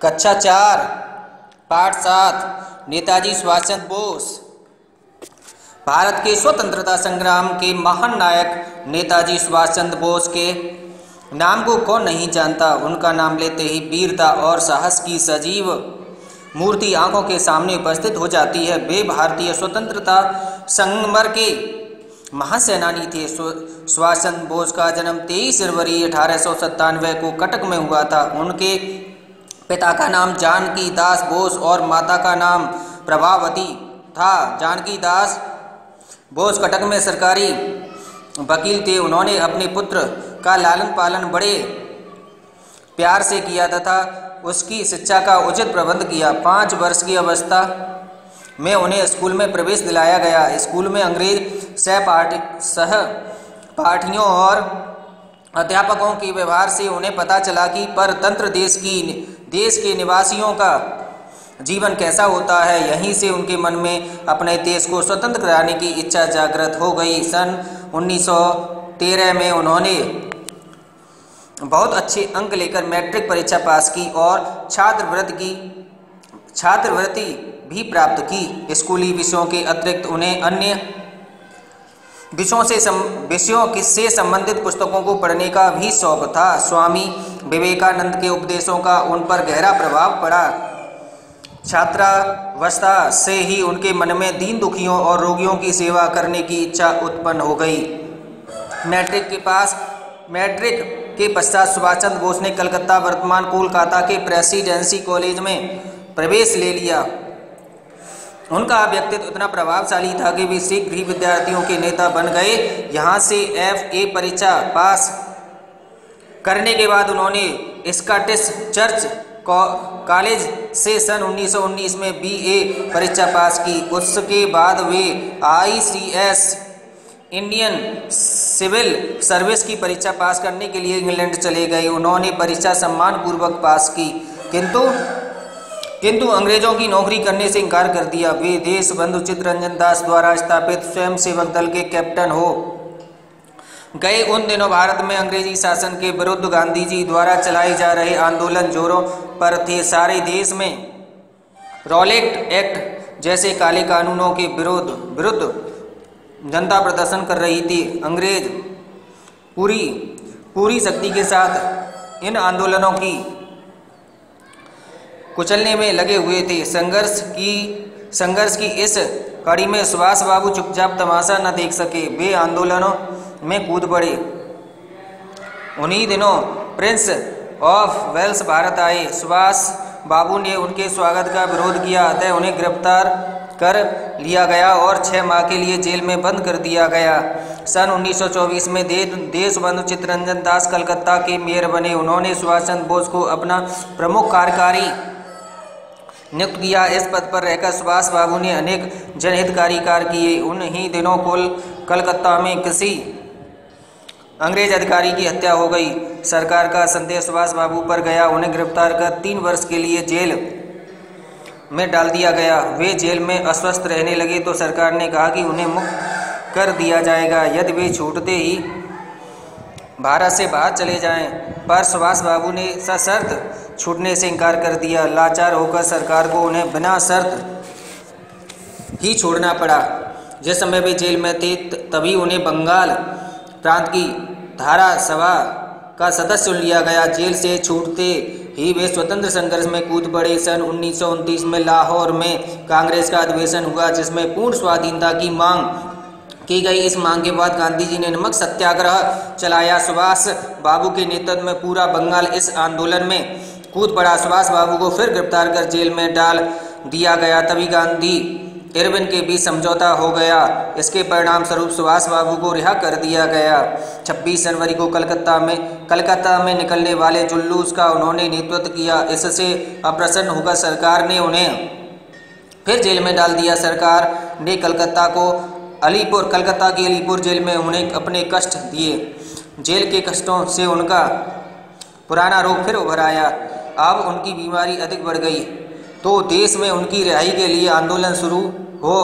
कक्षा 4 पाठ 7 नेताजी सुभाष चंद्र बोस। भारत के स्वतंत्रता संग्राम के महान नायक नेताजी सुभाष चंद्र बोस के नाम को कौन नहीं जानता। उनका नाम लेते ही वीरता और साहस की सजीव मूर्ति आंखों के सामने उपस्थित हो जाती है। वे भारतीय स्वतंत्रता संग्राम के महासेनानी थे। सुभाष चंद्र बोस का जन्म 23 जनवरी 1897 को कटक में हुआ था। उनके पिता का नाम जानकी दास बोस और माता का नाम प्रभावती था। जानकी दास बोस कटक में सरकारी वकील थे। उन्होंने अपने पुत्र का लालन पालन बड़े प्यार से किया तथा उसकी शिक्षा का उचित प्रबंध किया। 5 वर्ष की अवस्था में उन्हें स्कूल में प्रवेश दिलाया गया। स्कूल में अंग्रेज सहपाठियों और अध्यापकों के व्यवहार से उन्हें पता चला कि परतंत्र देश के निवासियों का जीवन कैसा होता है। यहीं से उनके मन में अपने देश को स्वतंत्र कराने की इच्छा जागृत हो गई। सन 1913 में उन्होंने बहुत अच्छे अंक लेकर मैट्रिक परीक्षा पास की और छात्रवृत्ति भी प्राप्त की। स्कूली विषयों के अतिरिक्त उन्हें अन्य विषयों से संबंधित पुस्तकों को पढ़ने का भी शौक था। स्वामी विवेकानंद के उपदेशों का उन पर गहरा प्रभाव पड़ा। छात्रावस्था से ही उनके मन में दीन दुखियों और रोगियों की सेवा करने की इच्छा उत्पन्न हो गई। मैट्रिक के पश्चात सुभाष चंद्र बोस ने कलकत्ता वर्तमान कोलकाता के प्रेसिडेंसी कॉलेज में प्रवेश ले लिया। उनका व्यक्तित्व इतना प्रभावशाली था कि वे शीघ्र ही विद्यार्थियों के नेता बन गए। यहाँ से FA परीक्षा पास करने के बाद उन्होंने स्कॉटिश चर्च कॉलेज से सन 1919 में BA परीक्षा पास की। उसके बाद वे ICS इंडियन सिविल सर्विस की परीक्षा पास करने के लिए इंग्लैंड चले गए। उन्होंने परीक्षा सम्मानपूर्वक पास की किंतु अंग्रेजों की नौकरी करने से इनकार कर दिया। वे देशबंधु चित्तरंजन दास द्वारा स्थापित स्वयंसेवक दल के कैप्टन हो गए। उन दिनों भारत में अंग्रेजी शासन के विरुद्ध गांधी जी द्वारा चलाए जा रहे आंदोलन जोरों पर थे। सारे देश में रॉलेट एक्ट जैसे काले कानूनों के विरुद्ध जनता प्रदर्शन कर रही थी। अंग्रेज पूरी शक्ति के साथ इन आंदोलनों की कुचलने में लगे हुए थे। संघर्ष की इस कड़ी में सुभाष बाबू चुपचाप तमाशा न देख सके। वे आंदोलनों में कूद पड़े। उन्हीं दिनों प्रिंस ऑफ वेल्स भारत आए। सुभाष बाबू ने उनके स्वागत का विरोध किया, अतः उन्हें गिरफ्तार कर लिया गया और 6 माह के लिए जेल में बंद कर दिया गया। सन 1924 में देशबंधु चित्तरंजन दास कलकत्ता के मेयर बने। उन्होंने सुभाष चंद्र बोस को अपना प्रमुख कार्यकारी नियुक्त किया। इस पद पर रहकर सुभाष बाबू ने अनेक जनहितकारी कार्य किए। उन्हीं दिनों कलकत्ता में किसी अंग्रेज अधिकारी की हत्या हो गई। सरकार का संदेह सुभाष बाबू पर गया। उन्हें गिरफ्तार कर 3 वर्ष के लिए जेल में डाल दिया गया। वे जेल में अस्वस्थ रहने लगे तो सरकार ने कहा कि उन्हें मुक्त कर दिया जाएगा यदि वे छूटते ही भारत से बाहर चले जाएं। पर सुभाष बाबू ने सशर्त छूटने से इनकार कर दिया। लाचार होकर सरकार को उन्हें बिना शर्त ही छोड़ना पड़ा। जिस समय वे जेल में थे तभी उन्हें बंगाल प्रांत की धारा सभा का सदस्य चुन लिया गया। जेल से छूटते ही वे स्वतंत्र संघर्ष में कूद पड़े। सन 1929 में लाहौर में कांग्रेस का अधिवेशन हुआ जिसमें पूर्ण स्वाधीनता की मांग की गई। इस मांग के बाद गांधी जी ने नमक सत्याग्रह चलाया। सुभाष बाबू के नेतृत्व में पूरा बंगाल इस आंदोलन में कूद पड़ा। सुभाष बाबू को फिर गिरफ्तार कर जेल में डाल दिया गया। तभी गांधी इरविन के बीच समझौता हो गया। इसके परिणाम स्वरूप सुभाष बाबू को रिहा कर दिया गया। 26 जनवरी को कलकत्ता में निकलने वाले जुलूस का उन्होंने नेतृत्व किया। इससे अप्रसन्न होकर सरकार ने उन्हें फिर जेल में डाल दिया। सरकार ने कलकत्ता की अलीपुर जेल में उन्हें अपने कष्ट दिए। जेल के कष्टों से उनका पुराना रोग फिर उभर आया। अब उनकी बीमारी अधिक बढ़ गई तो देश में उनकी रिहाई के लिए आंदोलन शुरू हो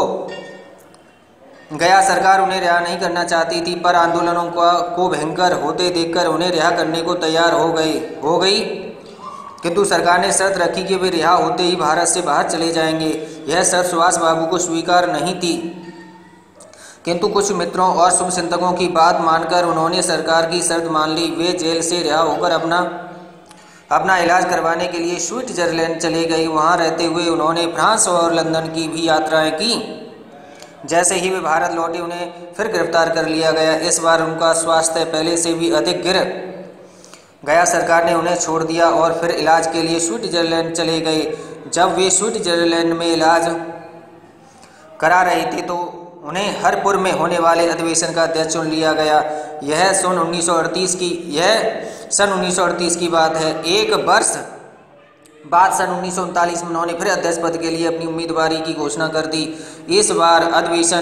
गया। सरकार उन्हें रिहा नहीं करना चाहती थी पर आंदोलनों को भयंकर होते देखकर उन्हें रिहा करने को तैयार हो गई। किंतु सरकार ने शर्त रखी कि वे रिहा होते ही भारत से बाहर चले जाएंगे। यह शर्त सुभाष बाबू को स्वीकार नहीं थी, किंतु कुछ मित्रों और शुभचिंतकों की बात मानकर उन्होंने सरकार की शर्त मान ली। वे जेल से रिहा होकर अपना इलाज करवाने के लिए स्विट्जरलैंड चले गए। वहाँ रहते हुए उन्होंने फ्रांस और लंदन की भी यात्राएं की। जैसे ही वे भारत लौटे उन्हें फिर गिरफ्तार कर लिया गया। इस बार उनका स्वास्थ्य पहले से भी अधिक गिर गया। सरकार ने उन्हें छोड़ दिया और फिर इलाज के लिए स्विट्जरलैंड चले गए। जब वे स्विट्जरलैंड में इलाज करा रहे थे तो उन्हें हरपुर में होने वाले अधिवेशन का अध्यक्ष चुन लिया गया। यह सन 1938 की बात है। एक वर्ष बाद सन 1939 में उन्होंने फिर अध्यक्ष पद के लिए अपनी उम्मीदवारी की घोषणा कर दी। इस बार अधिवेशन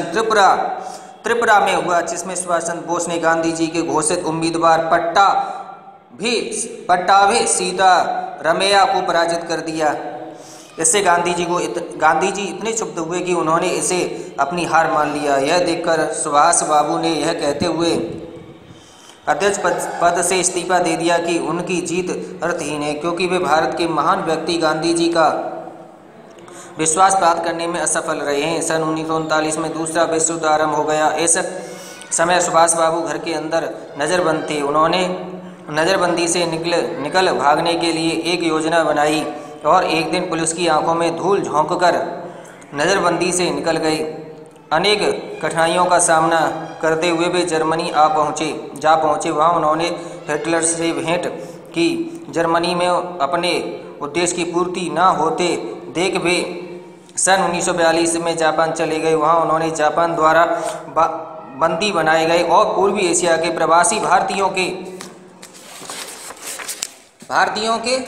त्रिपुरा में हुआ, जिसमें सुभाष चंद्र बोस ने गांधी जी के घोषित उम्मीदवार पट्टाभी सीतारामैया को पराजित कर दिया। इससे गांधी जी इतने क्षुब्ध हुए कि उन्होंने इसे अपनी हार मान लिया। यह देखकर सुभाष बाबू ने यह कहते हुए अध्यक्ष पद से इस्तीफा दे दिया कि उनकी जीत अर्थहीन है, क्योंकि वे भारत के महान व्यक्ति गांधी जी का विश्वास प्राप्त करने में असफल रहे हैं। सन 1939 में दूसरा विश्व युद्ध आरंभ हो गया। इस समय सुभाष बाबू घर के अंदर नज़रबंद थे। उन्होंने नज़रबंदी से निकल भागने के लिए एक योजना बनाई और एक दिन पुलिस की आंखों में धूल झोंककर नज़रबंदी से निकल गए। अनेक कठिनाइयों का सामना करते हुए वे जर्मनी जा पहुँचे। वहाँ उन्होंने हिटलर से भेंट की। जर्मनी में अपने उद्देश्य की पूर्ति न होते देख वे सन 1942 में जापान चले गए। वहाँ उन्होंने जापान द्वारा बंदी बनाए गए और पूर्वी एशिया के प्रवासी भारतीयों के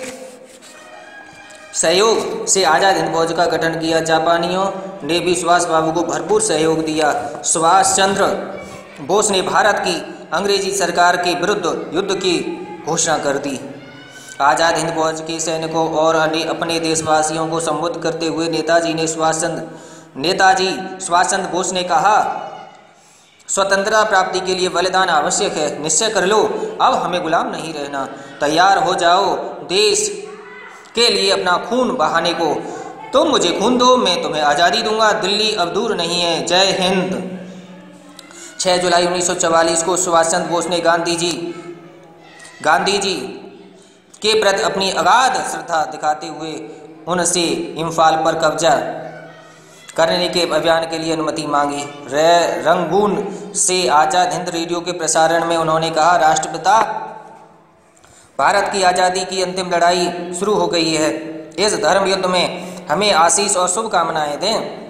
सहयोग से आज़ाद हिंद फौज का गठन किया। जापानियों ने भी सुभाष बाबू को भरपूर सहयोग दिया। सुभाष चंद्र बोस ने भारत की अंग्रेजी सरकार के विरुद्ध युद्ध की घोषणा कर दी। आज़ाद हिंद फौज के सैनिकों और अपने देशवासियों को संबोधित करते हुए नेताजी सुभाष चंद्र बोस ने कहा, स्वतंत्रता प्राप्ति के लिए बलिदान आवश्यक है। निश्चय कर लो, अब हमें गुलाम नहीं रहना। तैयार हो जाओ देश के लिए अपना खून बहाने को। तुम मुझे खून दो, मैं तुम्हें आज़ादी दूंगा। दिल्ली अब दूर नहीं है। जय हिंद। 6 जुलाई 1944 को सुभाष चंद्र बोस ने गांधी जी के प्रति अपनी अगाध श्रद्धा दिखाते हुए उनसे इम्फाल पर कब्जा करने के अभियान के लिए अनुमति मांगी। रंगून से आज़ाद हिंद रेडियो के प्रसारण में उन्होंने कहा, राष्ट्रपिता, भारत की आज़ादी की अंतिम लड़ाई शुरू हो गई है। इस धर्म युद्ध में हमें आशीष और शुभकामनाएं दें।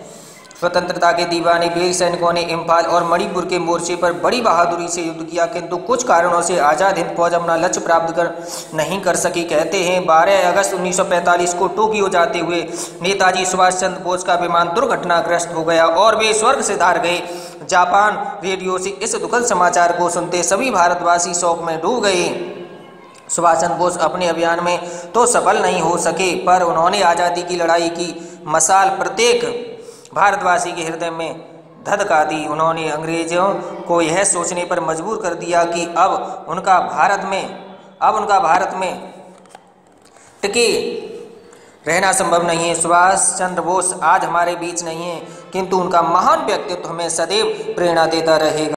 स्वतंत्रता के दीवाने वीर सैनिकों ने इम्फाल और मणिपुर के मोर्चे पर बड़ी बहादुरी से युद्ध किया, किंतु कुछ कारणों से आज़ाद हिंद फौज अपना लक्ष्य प्राप्त नहीं कर सकी। कहते हैं 12 अगस्त 1945 को टोक्यो जाते हुए नेताजी सुभाष चंद्र बोस का विमान दुर्घटनाग्रस्त हो गया और वे स्वर्ग से धार गए। जापान रेडियो से इस दुखद समाचार को सुनते सभी भारतवासी शोक में डूब गए। सुभाष चंद्र बोस अपने अभियान में तो सफल नहीं हो सके, पर उन्होंने आज़ादी की लड़ाई की मशाल प्रत्येक भारतवासी के हृदय में धधका दी। उन्होंने अंग्रेजों को यह सोचने पर मजबूर कर दिया कि अब उनका भारत में टिके रहना संभव नहीं है। सुभाष चंद्र बोस आज हमारे बीच नहीं है, किंतु उनका महान व्यक्तित्व हमें सदैव प्रेरणा देता रहेगा।